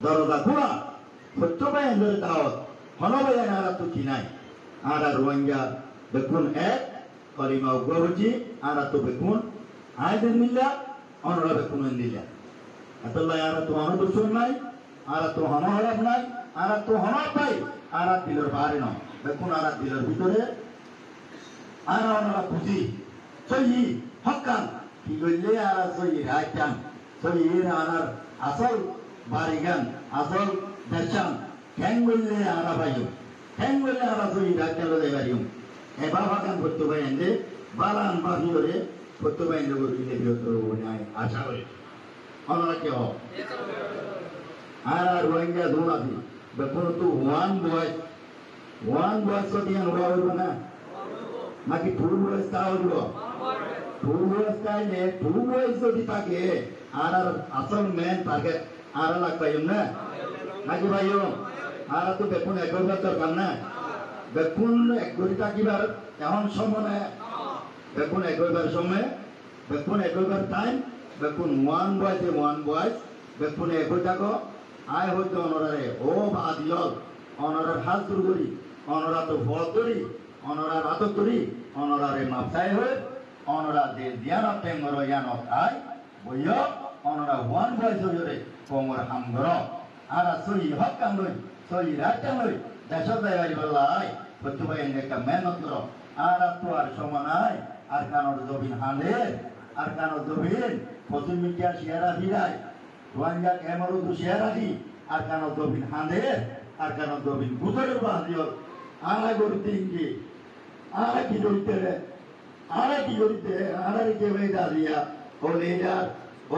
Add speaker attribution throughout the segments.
Speaker 1: দরজা খোলা সত্য ভাই এদের দাওয়াত হনবাই আরা তো কি নাই আরা রোহিঙ্গা দেখুন এক কলিমা উগ্রবজি আরা তো দেখুন আয়দের মিল্লা অনরা দেখুন দিলা এতলাই আরা তো অনদর্শন নাই আরা তো হনহরাব নাই আরা তো হনর পাই আরা দিলের বাইরে নয় দেখুন আরা দিলের ভিতরে আরা অনরা বুঝি সই হকান কি করলে আরা সই রাইতাম সই আনার আসল বাড়িগান আসল দর্শন ঠ্যাং বললে আরা পাইও ঠ্যাং বললে আরা সই রাইতাম দেবারিও এবার হকান করতে পারেন যে বালান বাহিরে করতে পারেন যে বললে বৃহত্তর নাই আশা করি অনরা কে হোক আর রোহিঙ্গা ধোনাদি দেখুন তো ওয়ান বয়স তো দিয়ে নোয়া হইব না নাকি টু বয়স তা হইব টু বয়স তাইলে টু বয়স যদি থাকে আর আসল মেন টার্গেট আর লাগবে না নাকি ভাইও আর তো দেখুন একবার দরকার না দেখুন এক কোটি টাকিবার এখন সময় দেখুন একবার সময় দেখুন একবার টাইম দেখুন ওয়ান বয়স দেখুন একবার থাকো আয় হইতে অনরারে ও বাদিয়ল অনরার হাত দূর করি অনরা তো ভর করি অনরার আতক করি অনরারে মাপসাই হয়ে অনরা যে দিয়ানত টেঙ্গর ইয়ানত আয় বইয় অনরা ওয়ান বয়স হইরে কোমর হামগর আর সই হক কামই সই রাত কামই দেশ দেবাই বলাই প্রতিবাই একটা মেহনত করো আর তো আর সমানাই আর কানোর জবিন হাঁদে আর কানোর জবিন পশ্চিম মিডিয়া শেয়ারা দিরাই রোহিঙ্গা ক্যামেরো তো শেয়ারা দি আর কানোর জবিন হাঁদে আর কানোর জবিন বুঝরের বাদিও আরা গরিতে ইঙ্গি আরা কি করিতে আরা কে বেদা দিয়া ও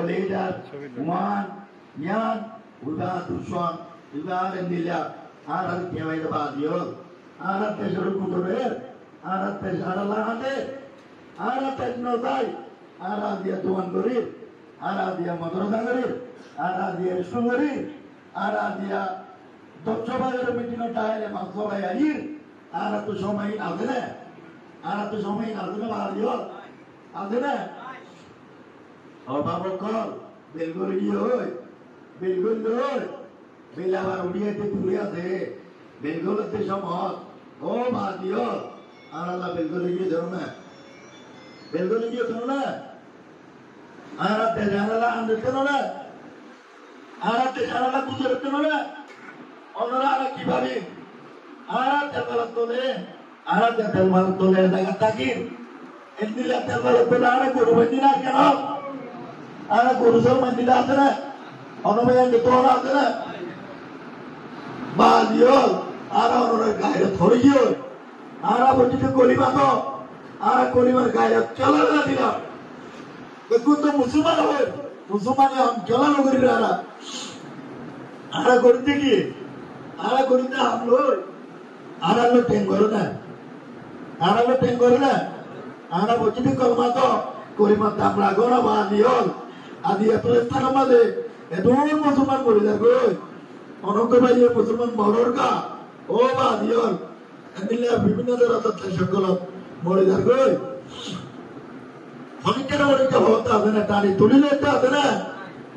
Speaker 1: লিডার মান ইয়ান উদা দুশন উদার নিলা আরা কে বেদা বাদিও আরা তেজর কুতরে আরা তেজারা লাহাতে আরা তেজনো যাই আরা দিয়া দোয়ান করি আরা দিয়া মাদ্রাসা করি আরা দিয়া স্কুল করি আরা দিয়া দক্ষবাজারের মিটিং টাইলে মাসবাই আইর আর তো সময় আছে না আর তো সময় আছে না বাড়িও আছে না ও বাবু কল বেলগুল বেল আবার উড়িয়েতে দূরে আছে বেলগুলতে সময় ও বাড়িও আর আল্লাহ বেলগুল গিয়ে ধরো না আর জানালা আনতে না আর জানালা বুঝে রাখতে না অন্যরা কিভাবে আর তেল তোলে জায়গা থাকি এদিকে তেল তোলে আর গরু মন্দিরা কেন আর গরু সব মন্দিরা আছে না অনুময়ান তোর আছে না বাদিও আর ওনার গায়ে ধরে গিয়ে আর বলছি কলিমা তো আর কলিমার গায়ে চলা না দিলাম দেখুন তো মুসলমান হয় মুসলমান চলা নগরী আর করতে গিয়ে আর করিতে হামলো আর আলো টেন করে না আর বলছি কলমা তো কলিমা তামরা গড়া বা দিয়ল আদি এত স্থান আমাদের এত মুসলমান বলে যাবে অনন্ত ভাই মুসলমান মরর গা ও বা দিয়ল বিভিন্ন ধরনের সকল মরে যাবে অনেকের হতে হবে না টানি তুলি লইতে হবে না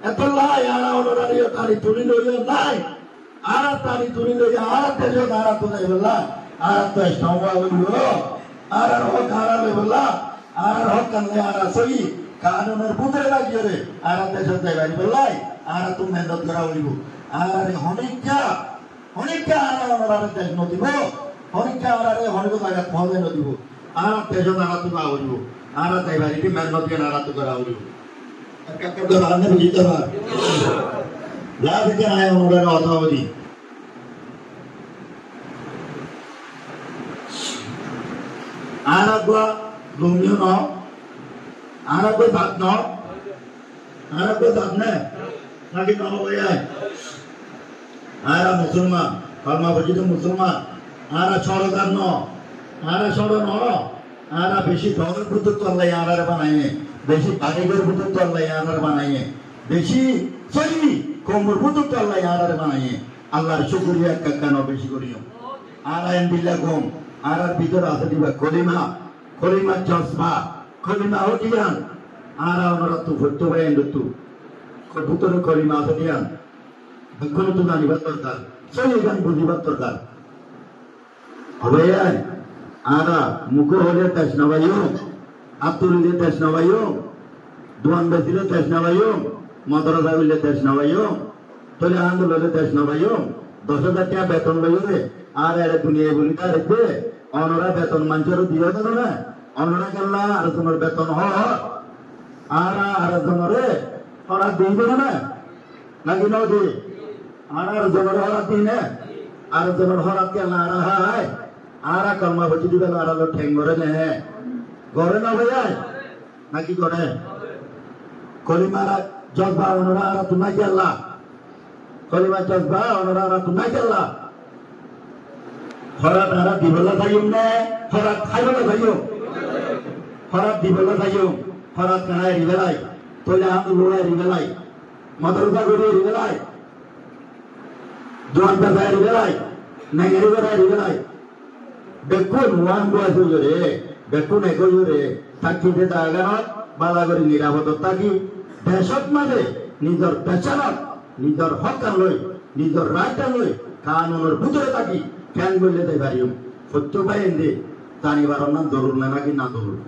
Speaker 1: এত লাই আর অনারিও টানি তুলি লইও নাই আর টানি তুলি লইয়া আর দেশ আর তো নাই বললা আর তো সম্ভব হইল আর হোক আর বললা আর হোক কানলে আর সই কানুনের পুত্রে লাগিয়ে রে আর দেশ দেবাই বললাই আর তুমি মেহনত করা হইব আর অনেকটা আর ওনার দেশ নদিব অনেকটা আর অনেক জায়গা পৌঁছে নদিব আর দেশ আর তুমি হইব আর দেবাইটি মেহনত করে আর তো করা হইব কাকা তো রান্না বুঝিতে পার লাভ কে আয় ওনার অথাবধি Aragua Lumio no Aragua that no Aragua that ne Nagi no way Ara Musulman Kalma Bajito Musulman Ara Choro that no Ara Choro no Ara Beshi Dogger Putut Allah Yara Banaye Beshi Padigar Putut Allah Yara Banaye Beshi Sari Komur Putut Allah Yara Banaye Allah Shukuriya Kakano Beshi Guriyo Ara and Billa Gom আর ভিতর আছে দিবা কলিমা চশমা কলিমা হটিয়ান আর আমরা তো ভর্তি হয়ে তো ভিতরে কলিমা আছে দিয়ান এখনো তো জানিবার দরকার সেই গান বুঝিবার দরকার হবে আরা মুখ হলে তেজ নবাইও আতুলিলে তেজ নবাইও দোয়ান বেসিলে তেজ নবাইও মাদ্রাসা হইলে তেজ নবাইও তলে আন্দোলনে তেজ নবাইও 10,000 টাকা বেতন লইলে আর এর দুনিয়ায় বলি তার রে অনরা বেতন মানুষেরও দিয়ে দেন না অনরা গেল্লা আর তোমার বেতন আর জনরে ওরা দিয়ে দেবে না নাকি নদী আর জনের হরাত দিই না আর জনের হরাত কেন আর হায় আর কর্মবতী দিবে আর ঠেং করে নে গড়ে না ভাই নাকি গড়ে কলিমারা জজবা ওনরা আর তুমি গেল্লা কলিমা জজবা ওনরা আর তুমি গেল্লা হরাত আর দিবলা যাইম না হরাত খাইবলা যাইও হরাত দিবলা যাইও হরাত কানায় রিবেলাই তোলে আন্দোলনে রিবেলাই মাদ্রাসা করে রিবেলাই জোয়ান বেলায় রিবেলাই নাইগারি বেলায় রিবেলাই বেকুন ওয়ান বয়স হইরে বেকুন এক হইরে থাকিতে জায়গানত বালা করে নিরাপত্তা থাকি দেশত মাঝে নিজের পেছানত নিজের হক লই নিজের রাইট লই কানুনের ভিতরে থাকি কেন বললে তাই পারিও সত্য পাই এনে জানিবার না জরুর না নাকি না জরুর